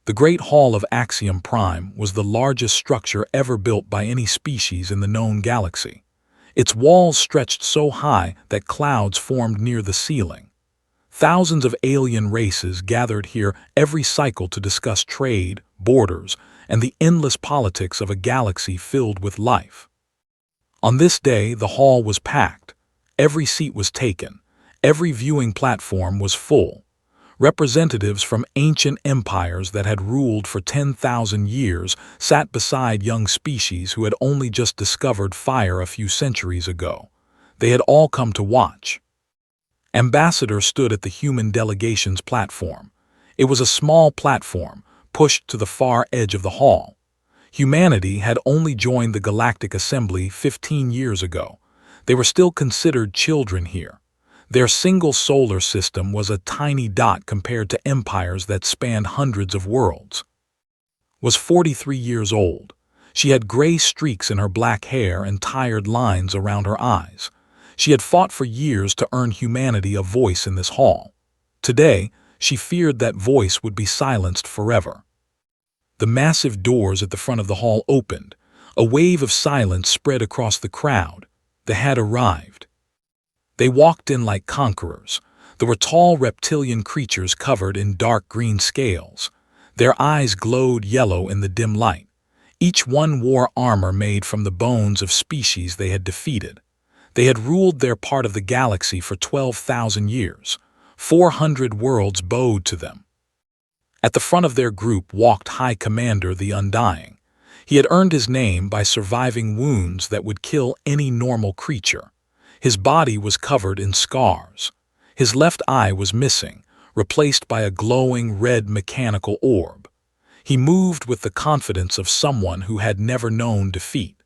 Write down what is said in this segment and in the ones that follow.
The Great Hall of Axiom Prime was the largest structure ever built by any species in the known galaxy. Its walls stretched so high that clouds formed near the ceiling. Thousands of alien races gathered here every cycle to discuss trade, borders, and the endless politics of a galaxy filled with life. On this day, the hall was packed. Every seat was taken. Every viewing platform was full. Representatives from ancient empires that had ruled for 10,000 years sat beside young species who had only just discovered fire a few centuries ago. They had all come to watch. Ambassador stood at the human delegation's platform. It was a small platform, pushed to the far edge of the hall. Humanity had only joined the Galactic Assembly 15 years ago. They were still considered children here. Their single solar system was a tiny dot compared to empires that spanned hundreds of worlds. Was 43 years old. She had gray streaks in her black hair and tired lines around her eyes. She had fought for years to earn humanity a voice in this hall. Today, she feared that voice would be silenced forever. The massive doors at the front of the hall opened. A wave of silence spread across the crowd. They had arrived. They walked in like conquerors. There were tall reptilian creatures covered in dark green scales. Their eyes glowed yellow in the dim light. Each one wore armor made from the bones of species they had defeated. They had ruled their part of the galaxy for 12,000 years. 400 worlds bowed to them. At the front of their group walked High Commander the Undying. He had earned his name by surviving wounds that would kill any normal creature. His body was covered in scars. His left eye was missing, replaced by a glowing red mechanical orb. He moved with the confidence of someone who had never known defeat.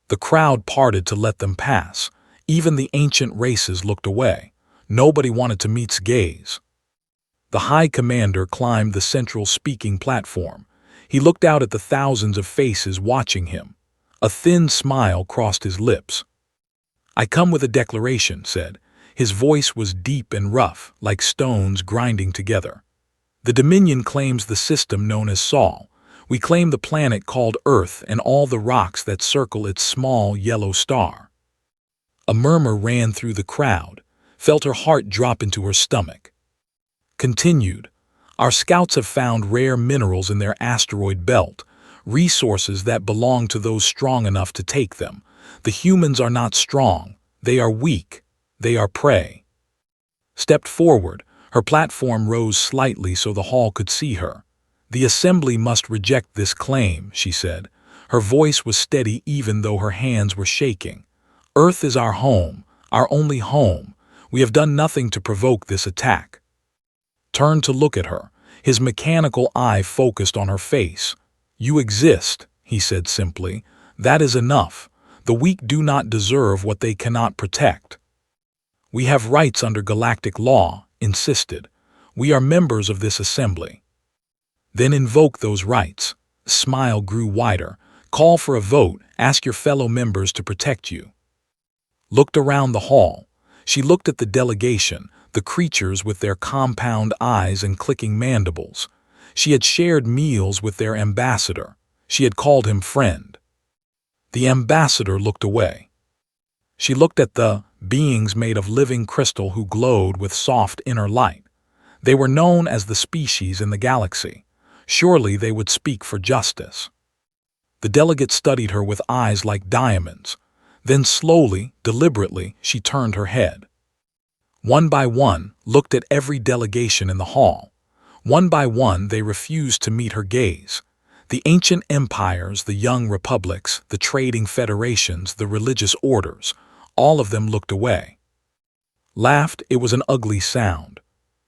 The crowd parted to let them pass. Even the ancient races looked away. Nobody wanted to meet's gaze. The High Commander climbed the central speaking platform. He looked out at the thousands of faces watching him. A thin smile crossed his lips. "I come with a declaration," said. His voice was deep and rough, like stones grinding together. "The Dominion claims the system known as Sol. We claim the planet called Earth and all the rocks that circle its small yellow star." A murmur ran through the crowd, felt her heart drop into her stomach. Continued, "Our scouts have found rare minerals in their asteroid belt, resources that belong to those strong enough to take them. The humans are not strong. They are weak. They are prey." Stepped forward. Her platform rose slightly so the hall could see her. "The Assembly must reject this claim," she said. Her voice was steady even though her hands were shaking. "Earth is our home, our only home. We have done nothing to provoke this attack." Turned to look at her. His mechanical eye focused on her face. "You exist," he said simply. "That is enough. The weak do not deserve what they cannot protect." "We have rights under galactic law," insisted. "We are members of this assembly." "Then invoke those rights." Smile grew wider. "Call for a vote. Ask your fellow members to protect you." Looked around the hall. She looked at the delegation, the creatures with their compound eyes and clicking mandibles. She had shared meals with their ambassador. She had called him friend. The ambassador looked away. She looked at the beings made of living crystal who glowed with soft inner light. They were known as the species in the galaxy. Surely they would speak for justice. The delegate studied her with eyes like diamonds. Then slowly, deliberately, she turned her head. One by one, looked at every delegation in the hall. One by one, they refused to meet her gaze. The ancient empires, the young republics, the trading federations, the religious orders, all of them looked away. Laughed. It was an ugly sound.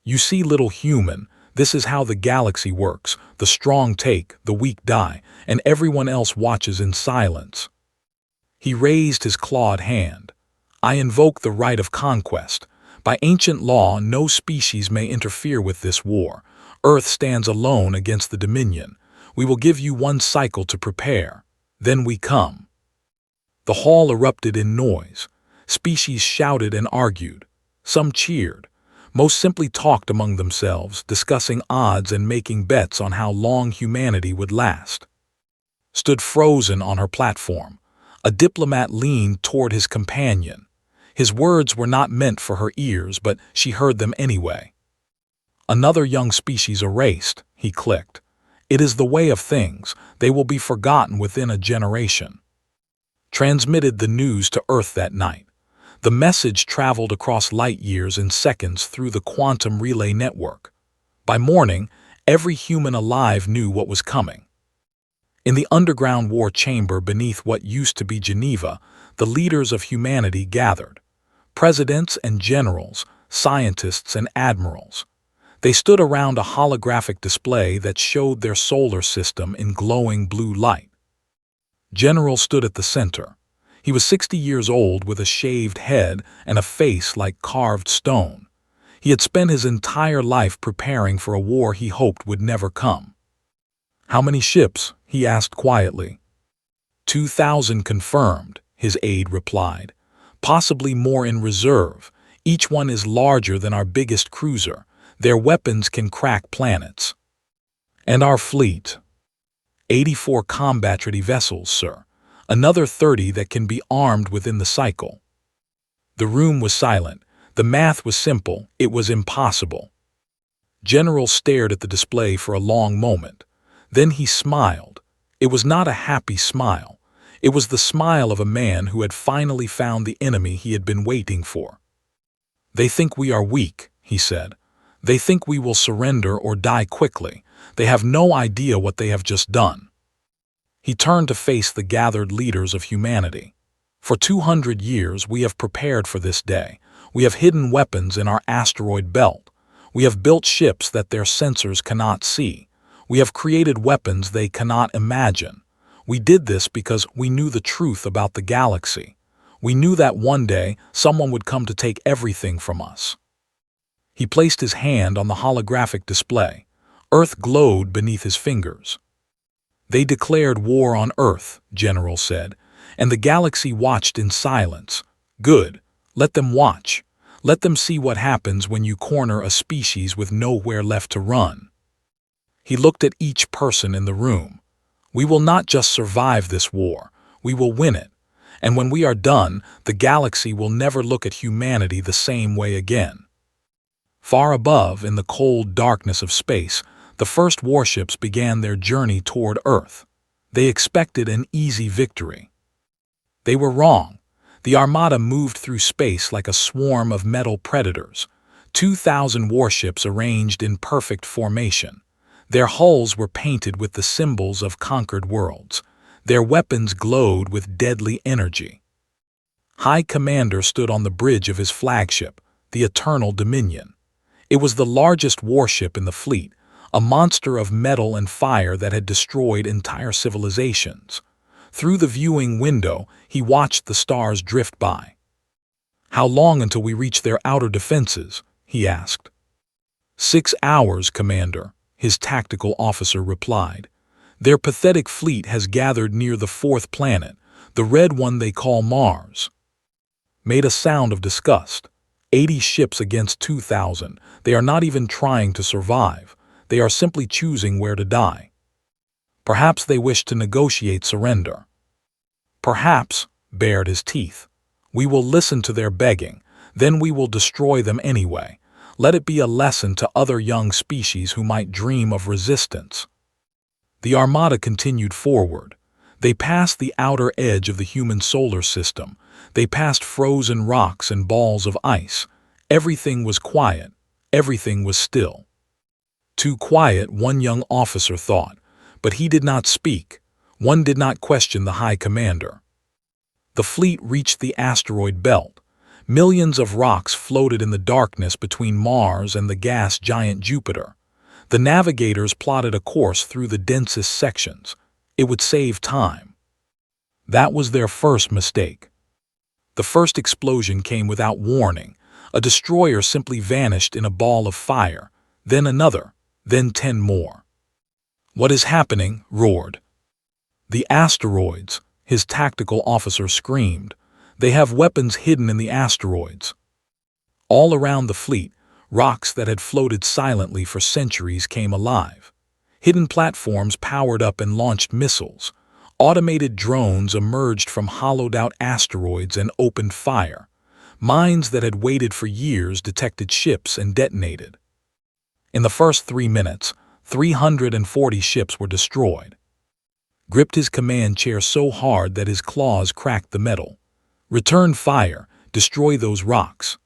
"You see, little human, this is how the galaxy works. The strong take, the weak die, and everyone else watches in silence." He raised his clawed hand. "I invoke the right of conquest. By ancient law, no species may interfere with this war. Earth stands alone against the Dominion. We will give you one cycle to prepare. Then we come." The hall erupted in noise. Species shouted and argued. Some cheered. Most simply talked among themselves, discussing odds and making bets on how long humanity would last. Stood frozen on her platform. A diplomat leaned toward his companion. His words were not meant for her ears, but she heard them anyway. Another young species erased, he clicked. It is the way of things. They will be forgotten within a generation. Transmitted the news to Earth that night. The message traveled across light years in seconds through the quantum relay network. By morning, every human alive knew what was coming. In the underground war chamber beneath what used to be Geneva, the leaders of humanity gathered. Presidents and generals, scientists and admirals. They stood around a holographic display that showed their solar system in glowing blue light. General stood at the center. He was 60 years old with a shaved head and a face like carved stone. He had spent his entire life preparing for a war he hoped would never come. "How many ships?" he asked quietly. 2,000 confirmed, his aide replied. "Possibly more in reserve. Each one is larger than our biggest cruiser. Their weapons can crack planets." "And our fleet?" 84 combat-ready vessels, sir. Another 30 that can be armed within the cycle." The room was silent. The math was simple. It was impossible. General stared at the display for a long moment. Then he smiled. It was not a happy smile. It was the smile of a man who had finally found the enemy he had been waiting for. "They think we are weak," he said. "They think we will surrender or die quickly. They have no idea what they have just done." He turned to face the gathered leaders of humanity. "For 200 years we have prepared for this day. We have hidden weapons in our asteroid belt. We have built ships that their sensors cannot see. We have created weapons they cannot imagine. We did this because we knew the truth about the galaxy. We knew that one day someone would come to take everything from us." He placed his hand on the holographic display. Earth glowed beneath his fingers. "They declared war on Earth," General said, "and the galaxy watched in silence. Good. Let them watch. Let them see what happens when you corner a species with nowhere left to run." He looked at each person in the room. "We will not just survive this war. We will win it. And when we are done, the galaxy will never look at humanity the same way again." Far above, in the cold darkness of space, the first warships began their journey toward Earth. They expected an easy victory. They were wrong. The armada moved through space like a swarm of metal predators. 2,000 warships arranged in perfect formation. Their hulls were painted with the symbols of conquered worlds. Their weapons glowed with deadly energy. High Commander stood on the bridge of his flagship, the Eternal Dominion. It was the largest warship in the fleet, a monster of metal and fire that had destroyed entire civilizations. Through the viewing window, he watched the stars drift by. "How long until we reach their outer defenses?" he asked. 6 hours, Commander, his tactical officer replied. "Their pathetic fleet has gathered near the 4th planet, the red one they call Mars." Made a sound of disgust. 80 ships against 2,000. They are not even trying to survive. They are simply choosing where to die. Perhaps they wish to negotiate surrender. Perhaps, bared his teeth. "We will listen to their begging. Then we will destroy them anyway. Let it be a lesson to other young species who might dream of resistance." The armada continued forward. They passed the outer edge of the human solar system. They passed frozen rocks and balls of ice. Everything was quiet. Everything was still. Too quiet, one young officer thought, but he did not speak. One did not question the High Commander. The fleet reached the asteroid belt. Millions of rocks floated in the darkness between Mars and the gas giant Jupiter. The navigators plotted a course through the densest sections. It would save time. That was their first mistake. The first explosion came without warning. A destroyer simply vanished in a ball of fire, then another, then 10 more. "What is happening?" roared. "The asteroids," his tactical officer screamed. "They have weapons hidden in the asteroids." All around the fleet, Rocks that had floated silently for centuries came alive. Hidden platforms powered up and launched missiles. Automated drones emerged from hollowed-out asteroids and opened fire. Mines that had waited for years detected ships and detonated. In the first 3 minutes, 340 ships were destroyed. Gripped his command chair so hard that his claws cracked the metal. Return fire, destroy those rocks.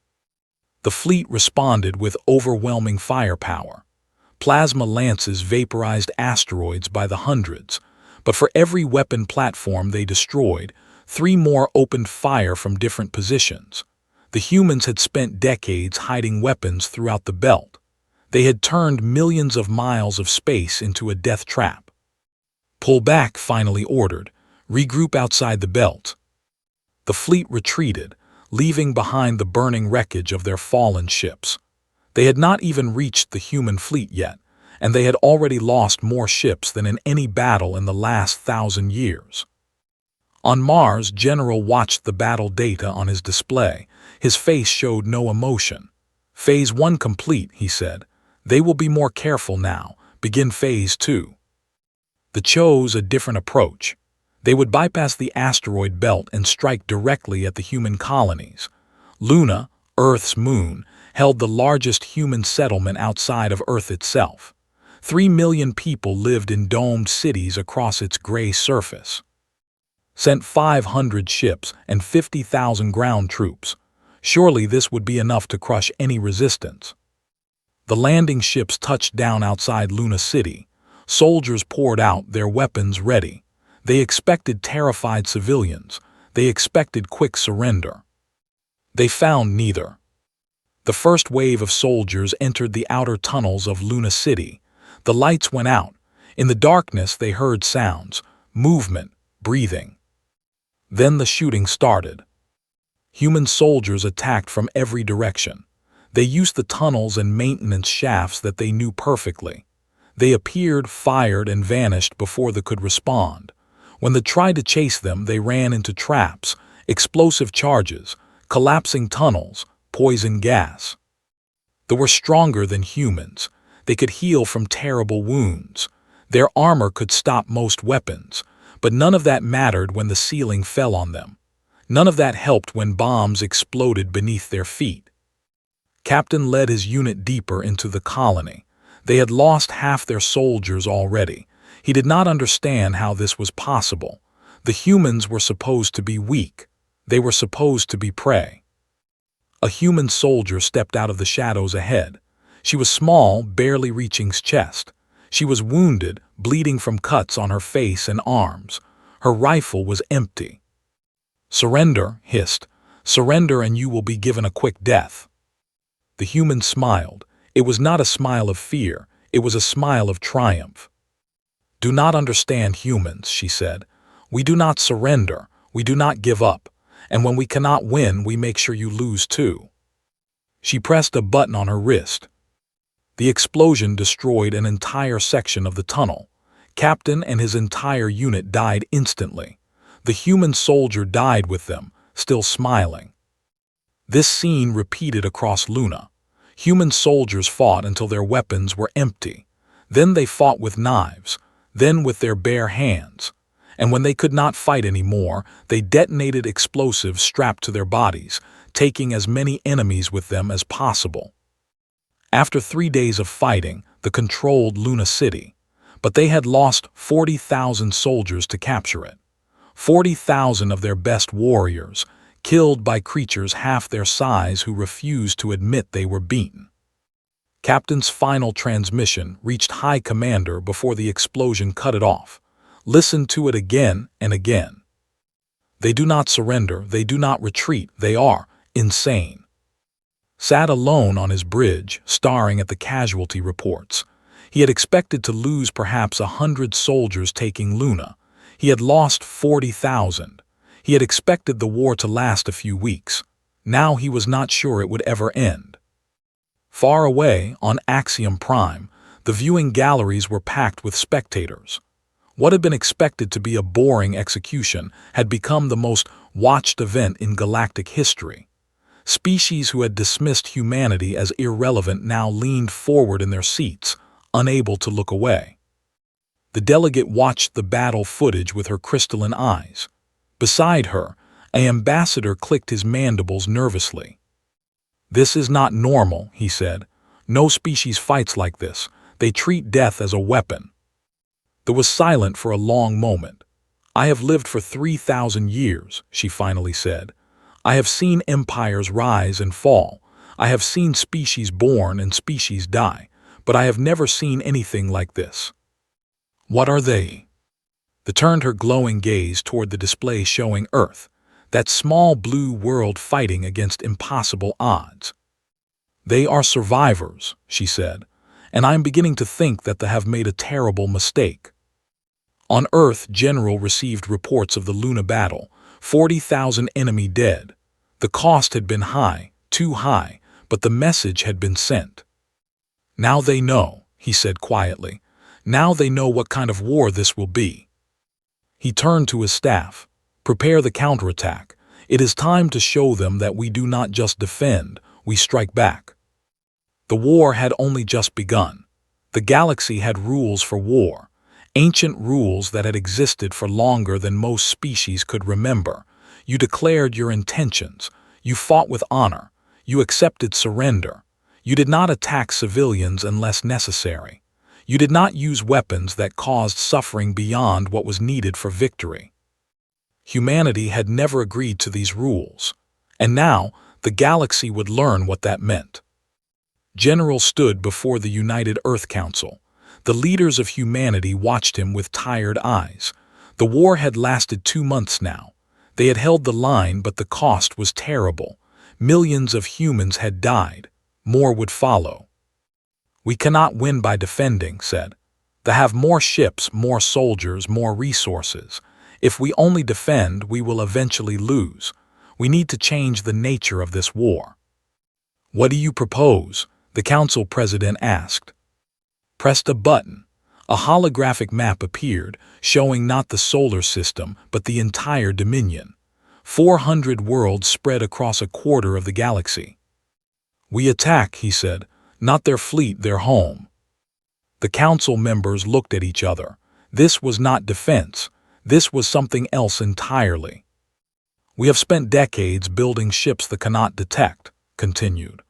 The fleet responded with overwhelming firepower. Plasma lances vaporized asteroids by the hundreds, but for every weapon platform they destroyed, 3 more opened fire from different positions. The humans had spent decades hiding weapons throughout the belt. They had turned millions of miles of space into a death trap. Pull back, finally ordered. Regroup outside the belt. The fleet retreated, leaving behind the burning wreckage of their fallen ships. They had not even reached the human fleet yet, and they had already lost more ships than in any battle in the last 1,000 years. On Mars, General watched the battle data on his display. His face showed no emotion. Phase 1 complete, he said. They will be more careful now. Begin Phase 2. They chose a different approach. They would bypass the asteroid belt and strike directly at the human colonies. Luna, Earth's moon, held the largest human settlement outside of Earth itself. 3 million people lived in domed cities across its gray surface. Sent 500 ships and 50,000 ground troops. Surely this would be enough to crush any resistance. The landing ships touched down outside Luna City. Soldiers poured out, their weapons ready. They expected terrified civilians. They expected quick surrender. They found neither. The first wave of soldiers entered the outer tunnels of Luna City. The lights went out. In the darkness they heard sounds, movement, breathing. Then the shooting started. Human soldiers attacked from every direction. They used the tunnels and maintenance shafts that they knew perfectly. They appeared, fired, and vanished before they could respond. When they tried to chase them, they ran into traps, explosive charges, collapsing tunnels, poison gas. They were stronger than humans. They could heal from terrible wounds. Their armor could stop most weapons, but none of that mattered when the ceiling fell on them. None of that helped when bombs exploded beneath their feet. Captain led his unit deeper into the colony. They had lost half their soldiers already. He did not understand how this was possible. The humans were supposed to be weak. They were supposed to be prey. A human soldier stepped out of the shadows ahead. She was small, barely reaching his chest. She was wounded, bleeding from cuts on her face and arms. Her rifle was empty. "Surrender," hissed. "Surrender and you will be given a quick death." The human smiled. It was not a smile of fear. It was a smile of triumph. "Do not understand humans," she said. "We do not surrender. We do not give up. And when we cannot win, we make sure you lose too." She pressed a button on her wrist. The explosion destroyed an entire section of the tunnel. Captain and his entire unit died instantly. The human soldier died with them, still smiling. This scene repeated across Luna. Human soldiers fought until their weapons were empty. Then they fought with knives, then with their bare hands. And when they could not fight anymore, they detonated explosives strapped to their bodies, taking as many enemies with them as possible. After 3 days of fighting, they controlled Luna City. But they had lost 40,000 soldiers to capture it. 40,000 of their best warriors, killed by creatures half their size who refused to admit they were beaten. Captain's final transmission reached High Commander before the explosion cut it off. Listen to it again and again. "They do not surrender, they do not retreat, they are insane." Sat alone on his bridge, staring at the casualty reports. He had expected to lose perhaps 100 soldiers taking Luna. He had lost 40,000. He had expected the war to last a few weeks. Now he was not sure it would ever end. Far away, on Axiom Prime, the viewing galleries were packed with spectators. What had been expected to be a boring execution had become the most watched event in galactic history. Species who had dismissed humanity as irrelevant now leaned forward in their seats, unable to look away. The delegate watched the battle footage with her crystalline eyes. Beside her, an ambassador clicked his mandibles nervously. "This is not normal," he said. "No species fights like this. They treat death as a weapon." There was silence for a long moment. "I have lived for 3,000 years," she finally said. "I have seen empires rise and fall. I have seen species born and species die, but I have never seen anything like this." "What are they?" They turned her glowing gaze toward the display showing Earth, that small blue world fighting against impossible odds. "They are survivors," she said, "and I am beginning to think that they have made a terrible mistake." On Earth, General received reports of the Luna battle, 40,000 enemy dead. The cost had been high, too high, but the message had been sent. "Now they know," he said quietly. "Now they know what kind of war this will be." He turned to his staff. "Prepare the counterattack. It is time to show them that we do not just defend, we strike back." The war had only just begun. The galaxy had rules for war, ancient rules that had existed for longer than most species could remember. You declared your intentions. You fought with honor. You accepted surrender. You did not attack civilians unless necessary. You did not use weapons that caused suffering beyond what was needed for victory. Humanity had never agreed to these rules, and now the galaxy would learn what that meant. General stood before the United Earth Council. The leaders of humanity watched him with tired eyes. The war had lasted 2 months now. They had held the line, but the cost was terrible. Millions of humans had died. More would follow. "We cannot win by defending," said. "They have more ships, more soldiers, more resources. If we only defend, we will eventually lose. We need to change the nature of this war." "What do you propose?" the council president asked. Pressed a button. A holographic map appeared, showing not the solar system, but the entire Dominion. 400 worlds spread across a quarter of the galaxy. "We attack," he said. "Not their fleet, their home." The council members looked at each other. This was not defense. This was something else entirely. "We have spent decades building ships that cannot detect," continued.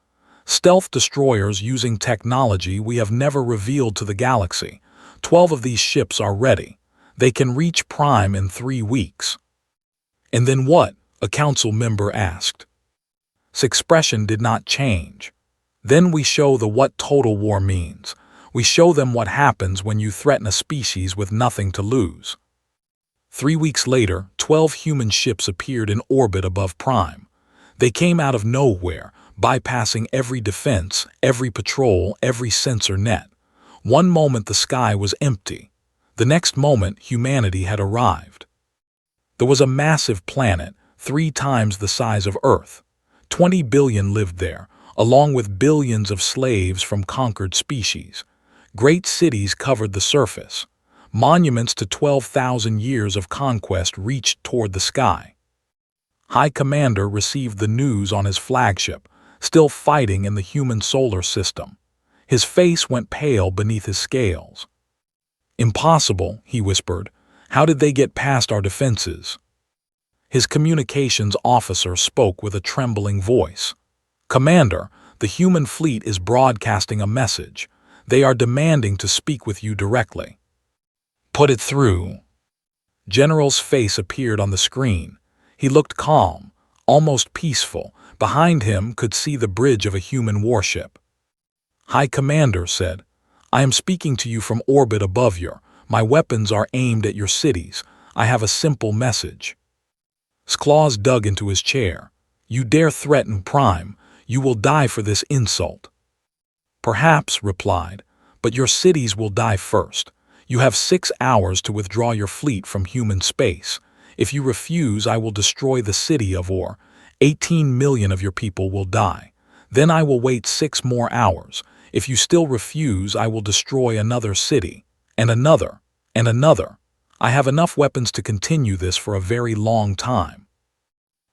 "Stealth destroyers using technology we have never revealed to the galaxy. 12 of these ships are ready. They can reach Prime in 3 weeks. "And then what?" a council member asked. His expression did not change. "Then we show the what total war means. We show them what happens when you threaten a species with nothing to lose." 3 weeks later, 12 human ships appeared in orbit above Prime. They came out of nowhere, bypassing every defense, every patrol, every sensor net. One moment the sky was empty. The next moment humanity had arrived. There was a massive planet, 3 times the size of Earth. 20 billion lived there, along with billions of slaves from conquered species. Great cities covered the surface. Monuments to 12,000 years of conquest reached toward the sky. High Commander received the news on his flagship, still fighting in the human solar system. His face went pale beneath his scales. "Impossible," he whispered. "How did they get past our defenses?" His communications officer spoke with a trembling voice. "Commander, the human fleet is broadcasting a message. They are demanding to speak with you directly." "Put it through." General's face appeared on the screen. He looked calm, almost peaceful. Behind him could see the bridge of a human warship. "High Commander said, I am speaking to you from orbit above you. My weapons are aimed at your cities. I have a simple message." His claws dug into his chair. "You dare threaten Prime. You will die for this insult." "Perhaps," replied, "but your cities will die first. You have 6 hours to withdraw your fleet from human space. If you refuse, I will destroy the city of Or. 18 million of your people will die. Then I will wait 6 more hours. If you still refuse, I will destroy another city, and another, and another. I have enough weapons to continue this for a very long time."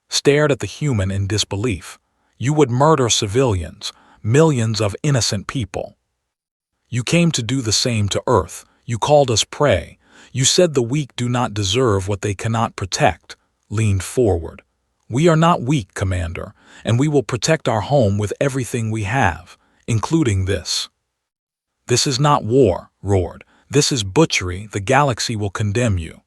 Stared at the human in disbelief. You would murder civilians, millions of innocent people. You came to do the same to Earth. You called us prey. You said the weak do not deserve what they cannot protect. Leaned forward. We are not weak, Commander, and we will protect our home with everything we have, including this. This is not war, roared. This is butchery. The galaxy will condemn you.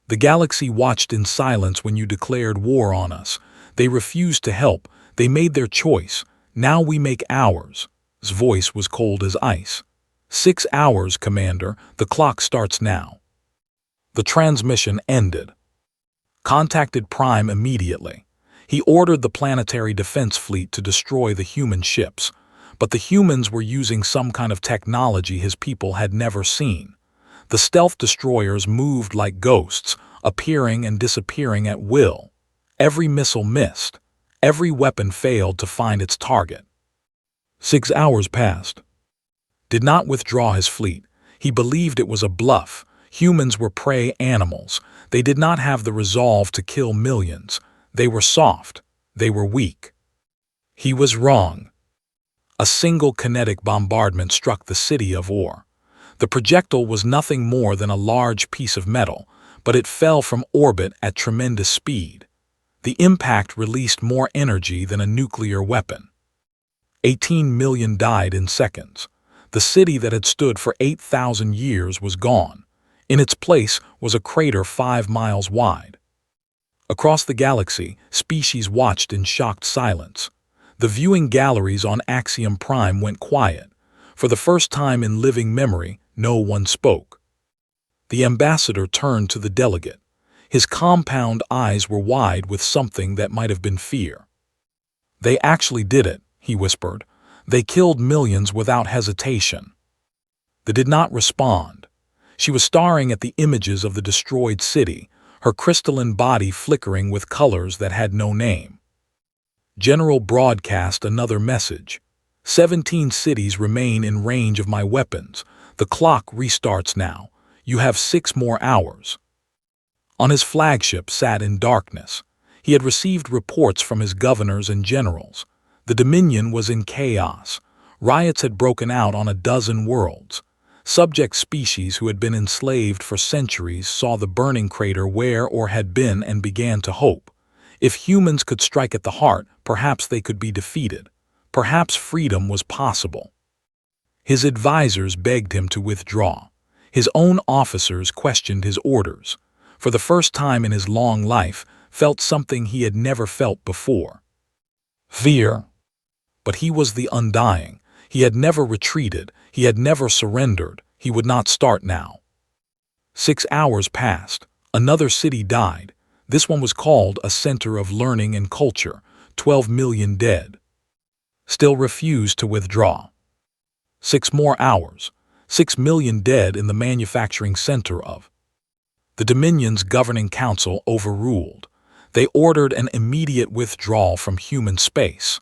The galaxy watched in silence when you declared war on us. They refused to help. They made their choice. Now we make ours. His voice was cold as ice. 6 hours, Commander. The clock starts now. The transmission ended. Contacted Prime immediately. He ordered the planetary defense fleet to destroy the human ships, but the humans were using some kind of technology his people had never seen. The stealth destroyers moved like ghosts, appearing and disappearing at will. Every missile missed. Every weapon failed to find its target. 6 hours passed. Did not withdraw his fleet. He believed it was a bluff. Humans were prey animals. They did not have the resolve to kill millions. They were soft. They were weak. He was wrong. A single kinetic bombardment struck the city of Or. The projectile was nothing more than a large piece of metal, but it fell from orbit at tremendous speed. The impact released more energy than a nuclear weapon. 18 million died in seconds. The city that had stood for 8,000 years was gone. In its place was a crater 5 miles wide. Across the galaxy, species watched in shocked silence. The viewing galleries on Axiom Prime went quiet. For the first time in living memory, no one spoke. The ambassador turned to the delegate. His compound eyes were wide with something that might have been fear. They actually did it, he whispered. They killed millions without hesitation. They did not respond. She was staring at the images of the destroyed city, her crystalline body flickering with colors that had no name. General broadcast another message. 17 cities remain in range of my weapons. The clock restarts now. You have 6 more hours. On his flagship sat in darkness. He had received reports from his governors and generals. The Dominion was in chaos. Riots had broken out on a dozen worlds. Subject species who had been enslaved for centuries saw the burning crater where or had been and began to hope. If humans could strike at the heart, perhaps they could be defeated. Perhaps freedom was possible. His advisors begged him to withdraw. His own officers questioned his orders. For the first time in his long life, felt something he had never felt before. Fear. But he was the undying. He had never retreated. He had never surrendered. He would not start now. 6 hours passed. Another city died. This one was called a center of learning and culture. 12 million dead. Still refused to withdraw. 6 more hours. 6 million dead in the manufacturing center of. The Dominion's governing council overruled. They ordered an immediate withdrawal from human space.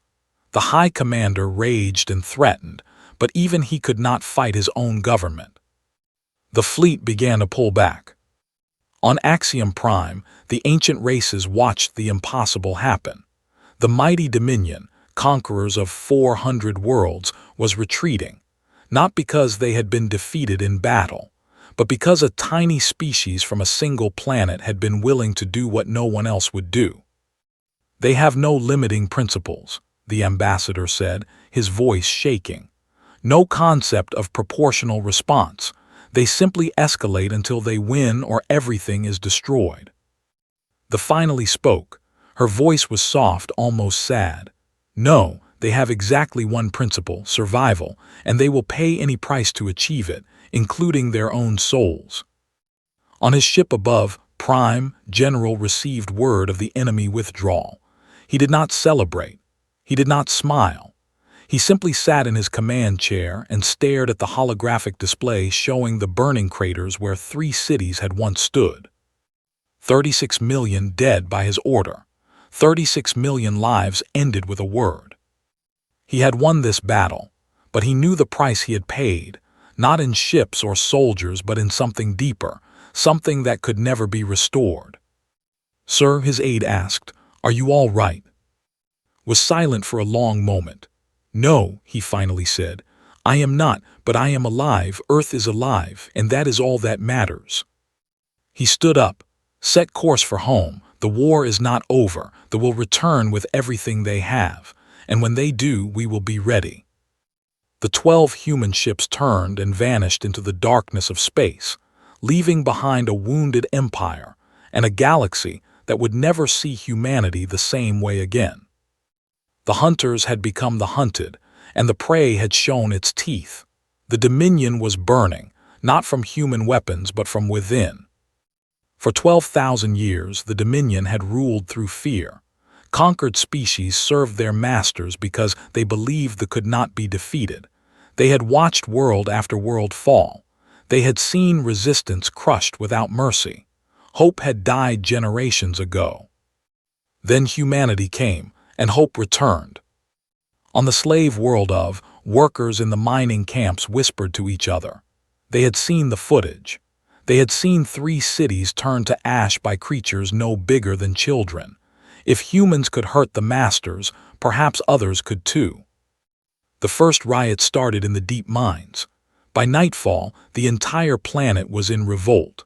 The High Commander raged and threatened, but even he could not fight his own government. The fleet began to pull back. On Axiom Prime, the ancient races watched the impossible happen. The mighty Dominion, conquerors of 400 worlds, was retreating, not because they had been defeated in battle, but because a tiny species from a single planet had been willing to do what no one else would do. They have no limiting principles, the ambassador said, his voice shaking. No concept of proportional response. They simply escalate until they win or everything is destroyed. The finally spoke. Her voice was soft, almost sad. No, they have exactly one principle, survival, and they will pay any price to achieve it, including their own souls. On his ship above, Prime, General received word of the enemy withdrawal. He did not celebrate. He did not smile. He simply sat in his command chair and stared at the holographic display showing the burning craters where 3 cities had once stood. 36 million dead by his order. 36 million lives ended with a word. He had won this battle, but he knew the price he had paid, not in ships or soldiers but in something deeper, something that could never be restored. "Sir," his aide asked, "are you all right?" was silent for a long moment. "No," he finally said. "I am not, but I am alive. Earth is alive, and that is all that matters." He stood up. "Set course for home. The war is not over. They will return with everything they have, and when they do, we will be ready." The 12 human ships turned and vanished into the darkness of space, leaving behind a wounded empire and a galaxy that would never see humanity the same way again. The hunters had become the hunted, and the prey had shown its teeth. The Dominion was burning, not from human weapons but from within. For 12,000 years, the Dominion had ruled through fear. Conquered species served their masters because they believed they could not be defeated. They had watched world after world fall. They had seen resistance crushed without mercy. Hope had died generations ago. Then humanity came, and hope returned. On the slave world of, workers in the mining camps whispered to each other. They had seen the footage. They had seen 3 cities turned to ash by creatures no bigger than children. If humans could hurt the masters, perhaps others could too. The first riot started in the deep mines. By nightfall, the entire planet was in revolt.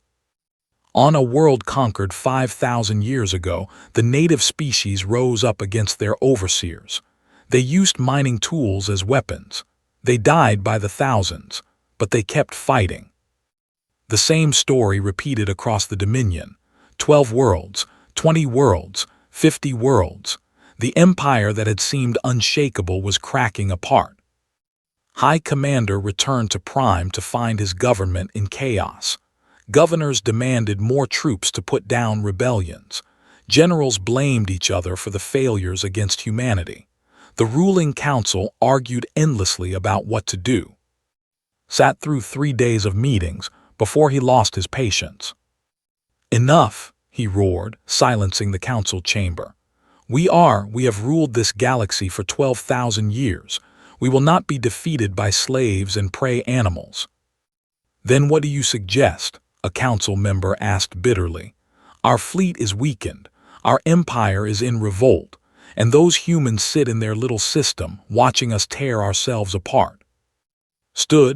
On a world conquered 5,000 years ago, the native species rose up against their overseers. They used mining tools as weapons. They died by the thousands, but they kept fighting. The same story repeated across the Dominion. 12 worlds, 20 worlds, 50 worlds. The empire that had seemed unshakable was cracking apart. High Commander returned to Prime to find his government in chaos. Governors demanded more troops to put down rebellions. Generals blamed each other for the failures against humanity. The ruling council argued endlessly about what to do. Sat through 3 days of meetings before he lost his patience. "Enough," he roared, silencing the council chamber. We have ruled this galaxy for 12,000 years. We will not be defeated by slaves and prey animals." "Then what do you suggest?" a council member asked bitterly. "Our fleet is weakened, our empire is in revolt, and those humans sit in their little system, watching us tear ourselves apart."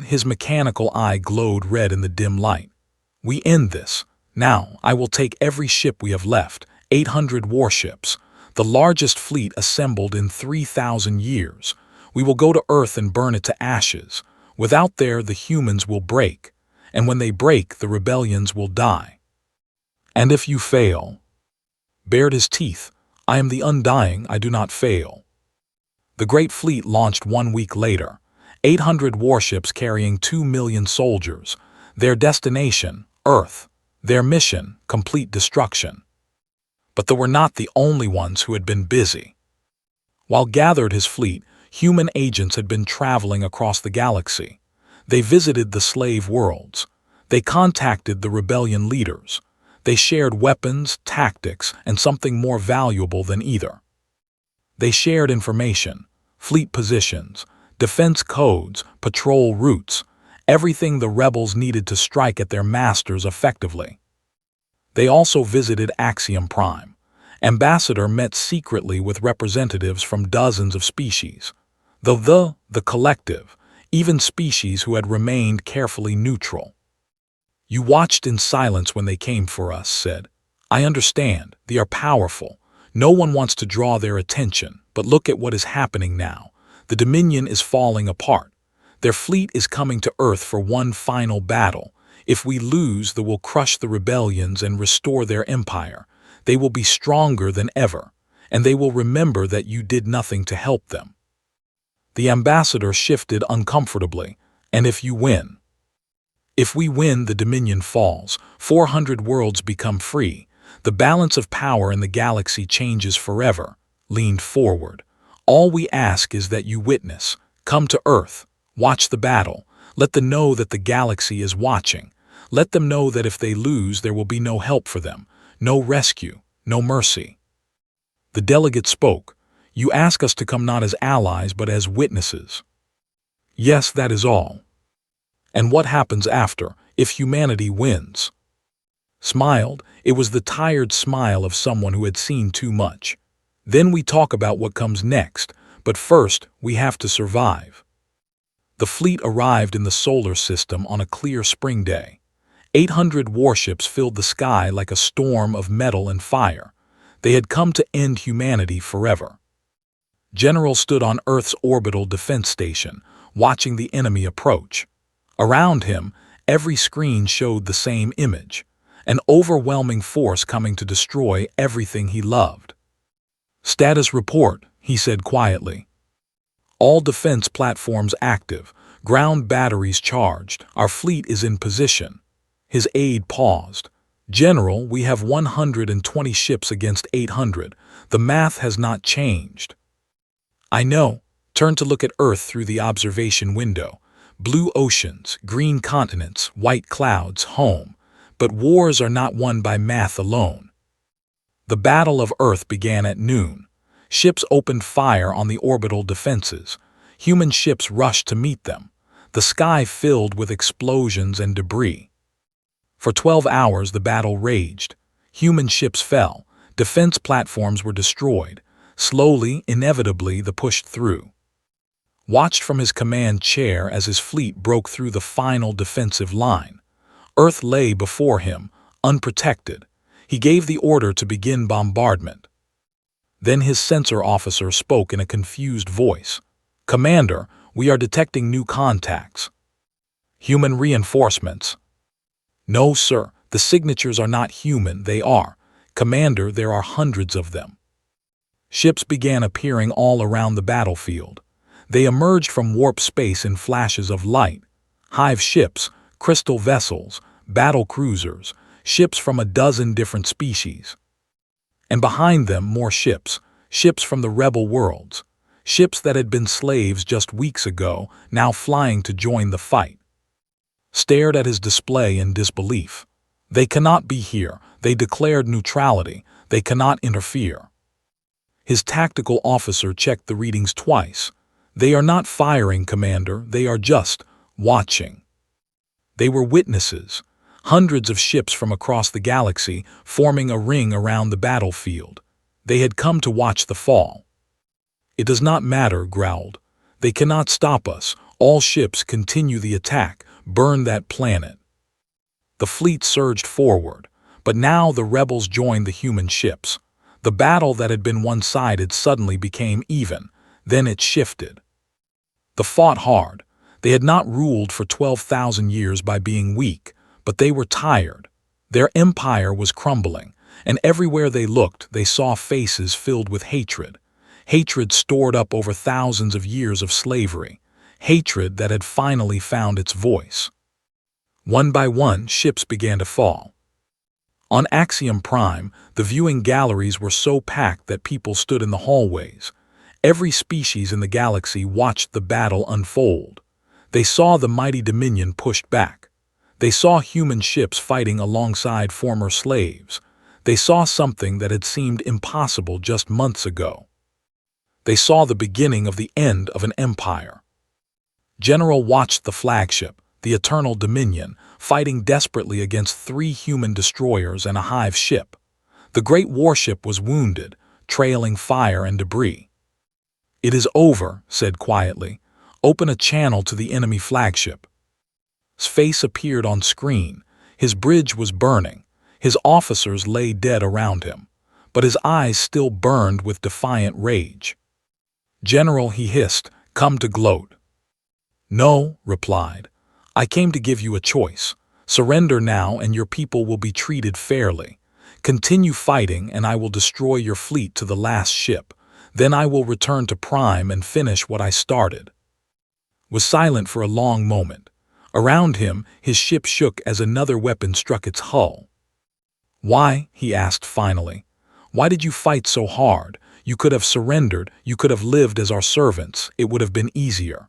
His mechanical eye glowed red in the dim light. "We end this. Now, I will take every ship we have left, 800 warships, the largest fleet assembled in 3,000 years. We will go to Earth and burn it to ashes. Without there, the humans will break. And when they break, the rebellions will die." "And if you fail?" Bared his teeth. "I am the undying, I do not fail." The great fleet launched 1 week later. 800 warships carrying 2 million soldiers. Their destination, Earth. Their mission, complete destruction. But they were not the only ones who had been busy. While gathered his fleet, human agents had been traveling across the galaxy. They visited the slave worlds. They contacted the rebellion leaders. They shared weapons, tactics, and something more valuable than either. They shared information, fleet positions, defense codes, patrol routes, everything the rebels needed to strike at their masters effectively. They also visited Axiom Prime. Ambassador met secretly with representatives from dozens of species. The collective, even species who had remained carefully neutral. "You watched in silence when they came for us," said. "I understand, they are powerful. No one wants to draw their attention, but look at what is happening now. The Dominion is falling apart. Their fleet is coming to Earth for one final battle. If we lose, they will crush the rebellions and restore their empire. They will be stronger than ever, and they will remember that you did nothing to help them." The ambassador shifted uncomfortably. "And if you win?" "If we win, the Dominion falls. 400 worlds become free. The balance of power in the galaxy changes forever." Leaned forward. "All we ask is that you witness. Come to Earth. Watch the battle. Let them know that the galaxy is watching. Let them know that if they lose, there will be no help for them, no rescue, no mercy." The delegate spoke. "You ask us to come not as allies but as witnesses." "Yes, that is all." "And what happens after, if humanity wins?" Smiled. It was the tired smile of someone who had seen too much. Then we talk about what comes next, but first we have to survive. The fleet arrived in the solar system on a clear spring day. 800 warships filled the sky like a storm of metal and fire. They had come to end humanity forever. General stood on Earth's orbital defense station, watching the enemy approach. Around him, every screen showed the same image, an overwhelming force coming to destroy everything he loved. "Status report," he said quietly. "All defense platforms active, ground batteries charged, our fleet is in position." His aide paused. "General, we have 120 ships against 800. The math has not changed." "I know." Turn to look at Earth through the observation window. Blue oceans, green continents, white clouds, home. But wars are not won by math alone. The Battle of Earth began at noon. Ships opened fire on the orbital defenses. Human ships rushed to meet them. The sky filled with explosions and debris. For 12 hours the battle raged. Human ships fell. Defense platforms were destroyed. Slowly, inevitably, the pushed through. Watched from his command chair as his fleet broke through the final defensive line. Earth lay before him, unprotected. He gave the order to begin bombardment. Then his sensor officer spoke in a confused voice. "Commander, we are detecting new contacts." "Human reinforcements." "No, sir, the signatures are not human, they are. Commander, there are hundreds of them." Ships began appearing all around the battlefield. They emerged from warp space in flashes of light. Hive ships, crystal vessels, battle cruisers, ships from a dozen different species. And behind them more ships, ships from the rebel worlds, ships that had been slaves just weeks ago, now flying to join the fight. Stared at his display in disbelief. "They cannot be here. They declared neutrality. They cannot interfere." His tactical officer checked the readings twice. "They are not firing, Commander. They are just watching." They were witnesses. Hundreds of ships from across the galaxy forming a ring around the battlefield. They had come to watch the fall. "It does not matter," growled. "They cannot stop us. All ships continue the attack. Burn that planet." The fleet surged forward, but now the rebels joined the human ships. The battle that had been one-sided suddenly became even. Then it shifted. They fought hard. They had not ruled for 12,000 years by being weak, but they were tired. Their empire was crumbling, and everywhere they looked, they saw faces filled with hatred. Hatred stored up over thousands of years of slavery. Hatred that had finally found its voice. One by one, ships began to fall. On Axiom Prime, the viewing galleries were so packed that people stood in the hallways. Every species in the galaxy watched the battle unfold. They saw the mighty Dominion pushed back. They saw human ships fighting alongside former slaves. They saw something that had seemed impossible just months ago. They saw the beginning of the end of an empire. General watched the flagship, the Eternal Dominion, fighting desperately against 3 human destroyers and a hive ship. The great warship was wounded, trailing fire and debris. "It is over," said quietly. "Open a channel to the enemy flagship." His face appeared on screen. His bridge was burning. His officers lay dead around him, but his eyes still burned with defiant rage. "General," he hissed, "come to gloat." "No," replied. "I came to give you a choice. Surrender now and your people will be treated fairly. Continue fighting and I will destroy your fleet to the last ship. Then I will return to Prime and finish what I started." Was silent for a long moment. Around him, his ship shook as another weapon struck its hull. "Why?" he asked finally. "Why did you fight so hard? You could have surrendered, you could have lived as our servants, it would have been easier."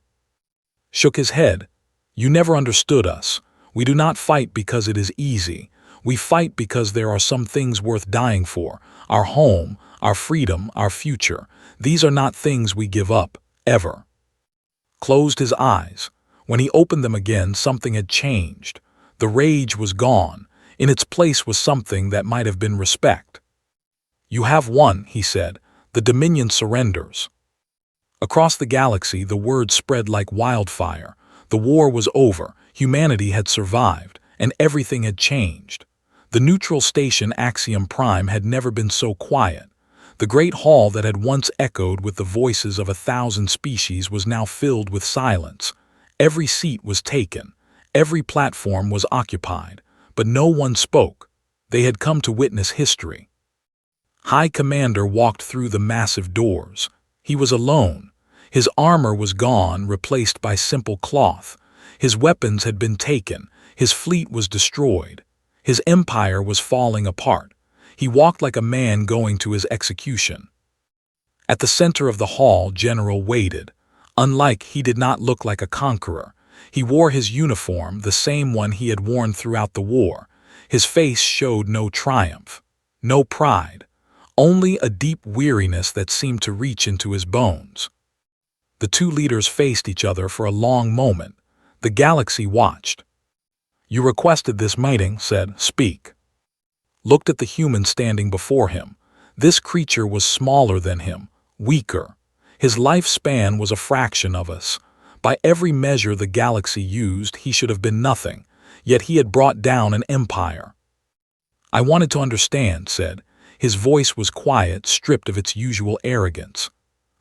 Shook his head. "You never understood us. We do not fight because it is easy. We fight because there are some things worth dying for. Our home, our freedom, our future. These are not things we give up, ever." Closed his eyes. When he opened them again, something had changed. The rage was gone. In its place was something that might have been respect. "You have won," he said. The Dominion surrenders. Across the galaxy, the word spread like wildfire. The war was over, humanity had survived, and everything had changed. The neutral station Axiom Prime had never been so quiet. The great hall that had once echoed with the voices of 1,000 species was now filled with silence. Every seat was taken, every platform was occupied, but no one spoke. They had come to witness history. High Commander walked through the massive doors. He was alone. His armor was gone, replaced by simple cloth. His weapons had been taken. His fleet was destroyed. His empire was falling apart. He walked like a man going to his execution. At the center of the hall, General waited. Unlike, he did not look like a conqueror. He wore his uniform, the same one he had worn throughout the war. His face showed no triumph, no pride, only a deep weariness that seemed to reach into his bones. The two leaders faced each other for a long moment. The galaxy watched. "You requested this meeting," said, "Speak." Looked at the human standing before him. This creature was smaller than him, weaker. His lifespan was a fraction of us. By every measure the galaxy used, he should have been nothing, yet he had brought down an empire. "I wanted to understand," said. His voice was quiet, stripped of its usual arrogance.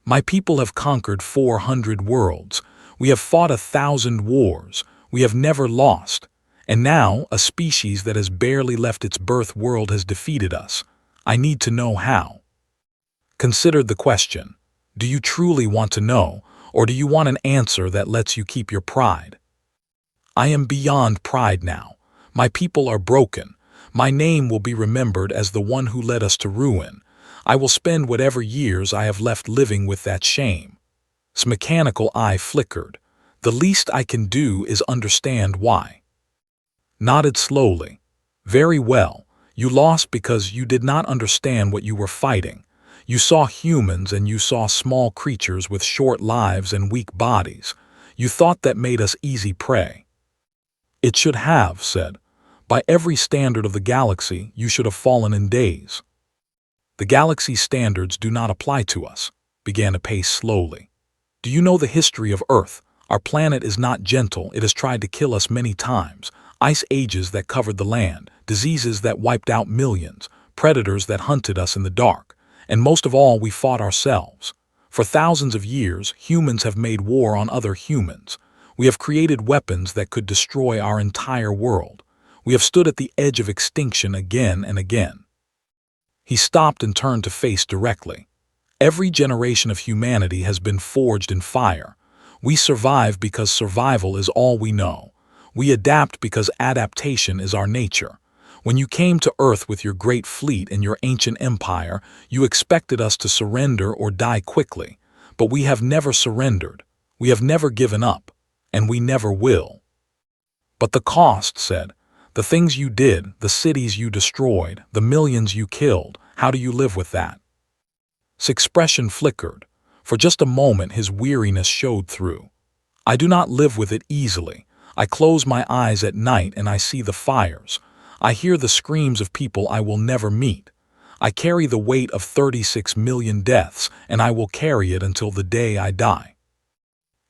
"My people have conquered 400 worlds. We have fought 1,000 wars. We have never lost. And now, a species that has barely left its birth world has defeated us. I need to know how." Considered the question. Do you truly want to know, or do you want an answer that lets you keep your pride? "I am beyond pride now. My people are broken. My name will be remembered as the one who led us to ruin. I will spend whatever years I have left living with that shame." His mechanical eye flickered. "The least I can do is understand why." Nodded slowly. "Very well. You lost because you did not understand what you were fighting. You saw humans and you saw small creatures with short lives and weak bodies. You thought that made us easy prey." "It should have," said. "By every standard of the galaxy, you should have fallen in days." "The galaxy's standards do not apply to us," began to pace slowly. "Do you know the history of Earth? Our planet is not gentle. It has tried to kill us many times. Ice ages that covered the land, diseases that wiped out millions, predators that hunted us in the dark. And most of all, we fought ourselves. For thousands of years, humans have made war on other humans. We have created weapons that could destroy our entire world. We have stood at the edge of extinction again and again." He stopped and turned to face directly. "Every generation of humanity has been forged in fire. We survive because survival is all we know. We adapt because adaptation is our nature. When you came to Earth with your great fleet and your ancient empire, you expected us to surrender or die quickly. But we have never surrendered. We have never given up. And we never will." "But the cost," said. "The things you did, the cities you destroyed, the millions you killed, how do you live with that?" His expression flickered. For just a moment his weariness showed through. "I do not live with it easily. I close my eyes at night and I see the fires. I hear the screams of people I will never meet. I carry the weight of 36 million deaths, and I will carry it until the day I die."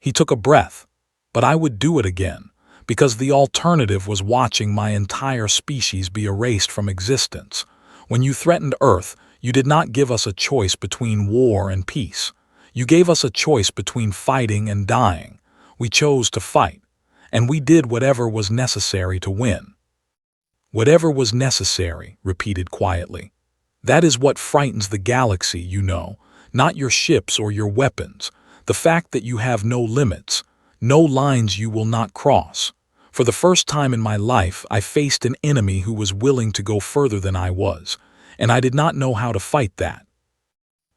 He took a breath. "But I would do it again, because the alternative was watching my entire species be erased from existence. When you threatened Earth, you did not give us a choice between war and peace. You gave us a choice between fighting and dying. We chose to fight, and we did whatever was necessary to win." "Whatever was necessary," repeated quietly. "That is what frightens the galaxy, you know, not your ships or your weapons. The fact that you have no limits, no lines you will not cross. For the first time in my life, I faced an enemy who was willing to go further than I was, and I did not know how to fight that."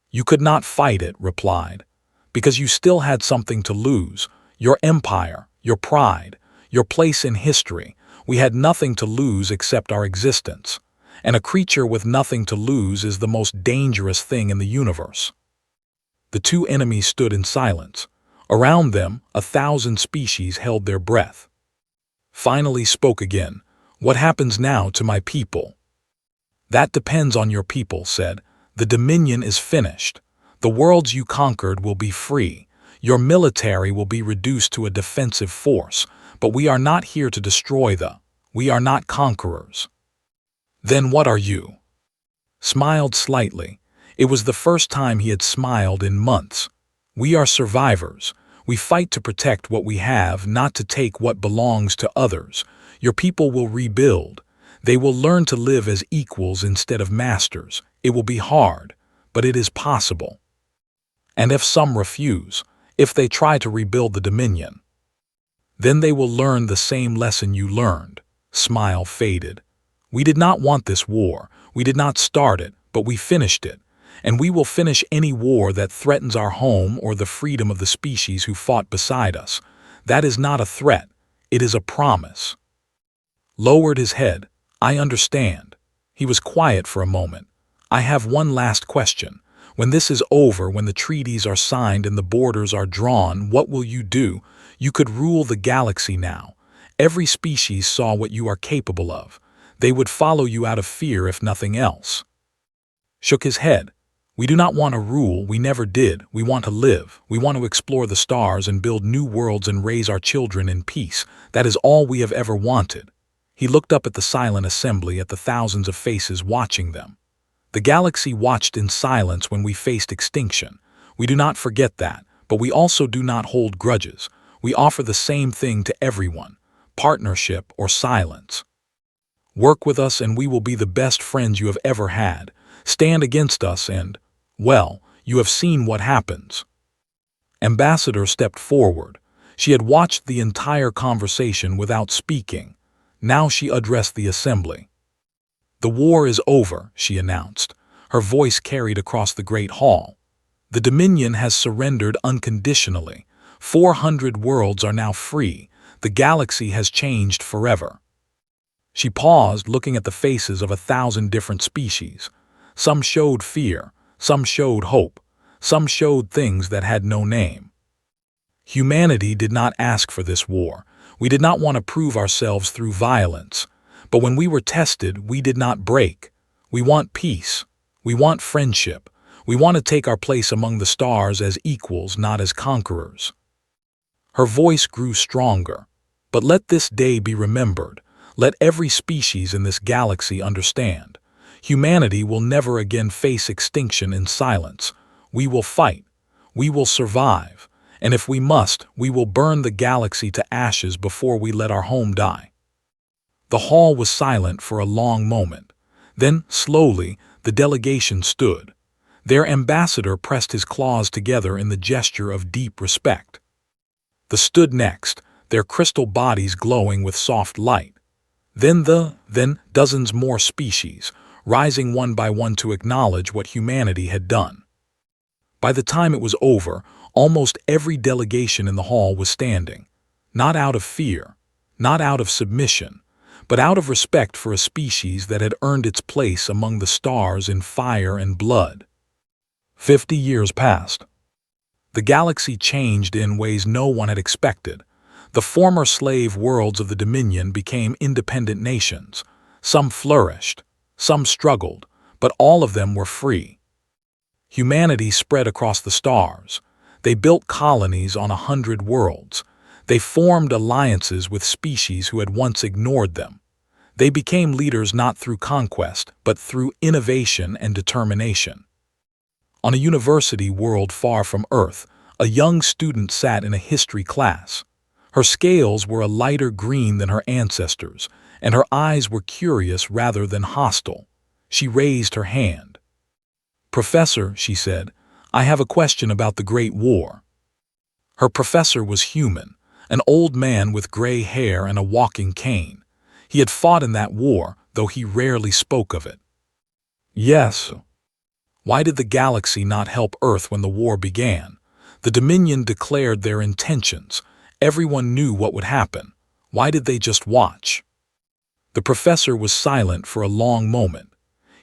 "You could not fight it," replied, "because you still had something to lose, your empire, your pride, your place in history. We had nothing to lose except our existence, and a creature with nothing to lose is the most dangerous thing in the universe." The two enemies stood in silence. Around them, 1,000 species held their breath. Finally spoke again. "What happens now to my people?" "That depends on your people," said. "The Dominion is finished. The worlds you conquered will be free. Your military will be reduced to a defensive force, but we are not here to destroy we are not conquerors. Then what are you? Smiled slightly. It was the first time he had smiled in months. We are survivors. We fight to protect what we have, not to take what belongs to others. Your people will rebuild. They will learn to live as equals instead of masters. It will be hard, but it is possible. And if some refuse, if they try to rebuild the Dominion, then they will learn the same lesson you learned. Smile faded. We did not want this war. We did not start it, but we finished it. And we will finish any war that threatens our home or the freedom of the species who fought beside us. That is not a threat. It is a promise. Lowered his head. I understand. He was quiet for a moment. I have one last question. When this is over, when the treaties are signed and the borders are drawn, what will you do? You could rule the galaxy now. Every species saw what you are capable of. They would follow you out of fear if nothing else. Shook his head. We do not want to rule, we never did. We want to live. We want to explore the stars and build new worlds and raise our children in peace. That is all we have ever wanted. He looked up at the silent assembly, at the thousands of faces watching them. The galaxy watched in silence when we faced extinction. We do not forget that, but we also do not hold grudges. We offer the same thing to everyone, partnership or silence. Work with us and we will be the best friends you have ever had. Stand against us and, well, you have seen what happens. Ambassador stepped forward. She had watched the entire conversation without speaking. Now she addressed the assembly. The war is over, she announced. Her voice carried across the great hall. The Dominion has surrendered unconditionally. 400 worlds are now free. The galaxy has changed forever. She paused, looking at the faces of 1,000 different species. Some showed fear, some showed hope, some showed things that had no name. Humanity did not ask for this war. We did not want to prove ourselves through violence. But when we were tested, we did not break. We want peace. We want friendship. We want to take our place among the stars as equals, not as conquerors. Her voice grew stronger. But let this day be remembered. Let every species in this galaxy understand. Humanity will never again face extinction in silence. We will fight. We will survive. And if we must, we will burn the galaxy to ashes before we let our home die. The hall was silent for a long moment. Then, slowly, the delegation stood. Their ambassador pressed his claws together in the gesture of deep respect. The stood next, their crystal bodies glowing with soft light. Then dozens more species, rising one by one to acknowledge what humanity had done. By the time it was over, almost every delegation in the hall was standing, not out of fear, not out of submission, but out of respect for a species that had earned its place among the stars in fire and blood. 50 years passed. The galaxy changed in ways no one had expected. The former slave worlds of the Dominion became independent nations. Some flourished, some struggled, but all of them were free. Humanity spread across the stars. They built colonies on 100 worlds. They formed alliances with species who had once ignored them. They became leaders not through conquest, but through innovation and determination. On a university world far from Earth, a young student sat in a history class. Her scales were a lighter green than her ancestors, and her eyes were curious rather than hostile. She raised her hand. "Professor," she said, "I have a question about the Great War." Her professor was human, an old man with gray hair and a walking cane. He had fought in that war, though he rarely spoke of it. "Yes." Why did the galaxy not help Earth when the war began? The Dominion declared their intentions. Everyone knew what would happen. Why did they just watch? The professor was silent for a long moment.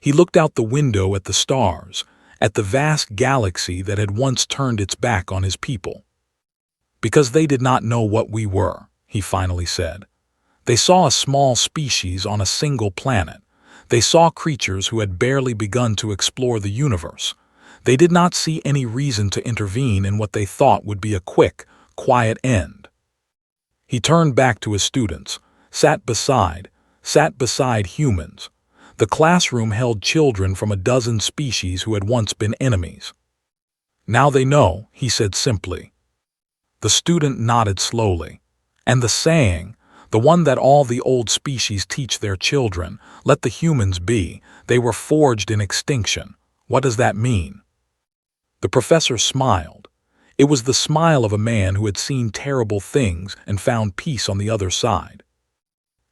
He looked out the window at the stars, at the vast galaxy that had once turned its back on his people. "Because they did not know what we were," he finally said. They saw a small species on a single planet. They saw creatures who had barely begun to explore the universe. They did not see any reason to intervene in what they thought would be a quick, quiet end. He turned back to his students, sat beside humans. The classroom held children from a dozen species who had once been enemies. "Now they know," he said simply. The student nodded slowly. "And the saying, the one that all the old species teach their children, 'Let the humans be, they were forged in extinction,' what does that mean?" The professor smiled. It was the smile of a man who had seen terrible things and found peace on the other side.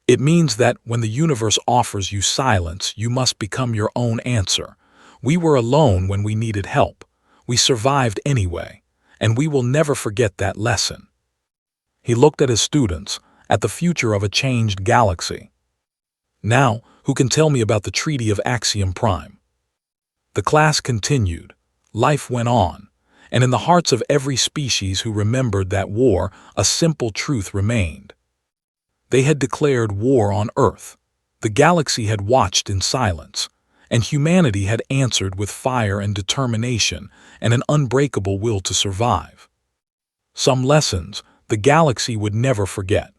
"It means that when the universe offers you silence, you must become your own answer. We were alone when we needed help. We survived anyway, and we will never forget that lesson." He looked at his students, at the future of a changed galaxy. "Now, who can tell me about the Treaty of Axiom Prime?" The class continued. Life went on, and in the hearts of every species who remembered that war, a simple truth remained. They had declared war on Earth. The galaxy had watched in silence, and humanity had answered with fire and determination and an unbreakable will to survive. Some lessons the galaxy would never forget.